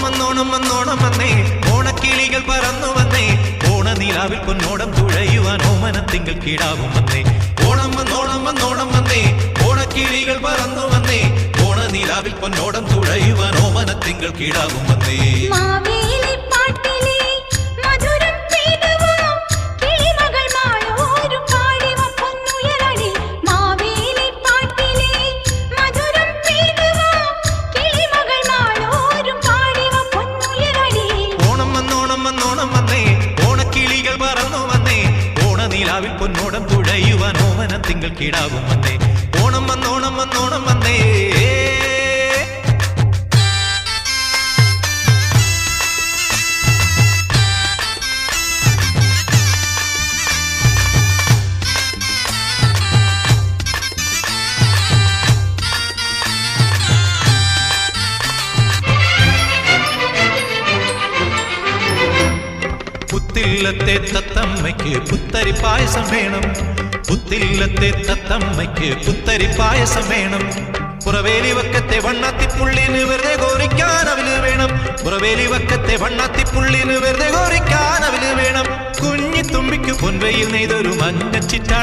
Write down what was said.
വന്നോണം വന്നോണം വന്നേ, ഓണക്കിളികൾ പറന്നു വന്നേ, ഓണനിലാവിൽ പൊന്നോടം തുഴയുവാൻ ഓമനത്തിങ്കൾ കിടാവും വന്നേ. ഓണം വന്നോണം വന്നോണം വന്നേ, ഓണക്കിളികൾ പറന്നു വന്നേ, ഓണനിലാവിൽ പൊന്നോടം തുഴയുവാൻ ഓമനത്തിങ്കൾ കിടാവും വന്നേ. ഓണക്കിളികൾ പറന്നു വന്നേ, ഓണനിലാവിൽ പൊന്നോടം തുഴയുവാൻ ഓമനത്തിങ്കൾ കിടാവും വന്നേ. ഓണം വന്നോണം വന്നോണം വന്നേ. പുത്തില്ലത്തെ തത്തമ്മയ്ക്ക് പുത്തരി പായസം വേണം, പുത്തില്ലത്തെ തത്തമ്മയ്ക്ക് പുത്തരി പായസം വേണം. പുറവേലി വക്കത്തെ വണ്ണാത്തിപ്പുള്ളിന് വെറുതെ കോരിക്കാൻ അവന് വേണം, പുറവേലി വക്കത്തെ വണ്ണാത്തിപ്പുള്ളിന് വെറുതെ കോരിക്കാൻ അവന് വേണം. കുഞ്ഞിത്തുമ്പിക്ക് പൊൻവയിൽ നെയ്തൊരു മഞ്ഞച്ചിട്ടാണ്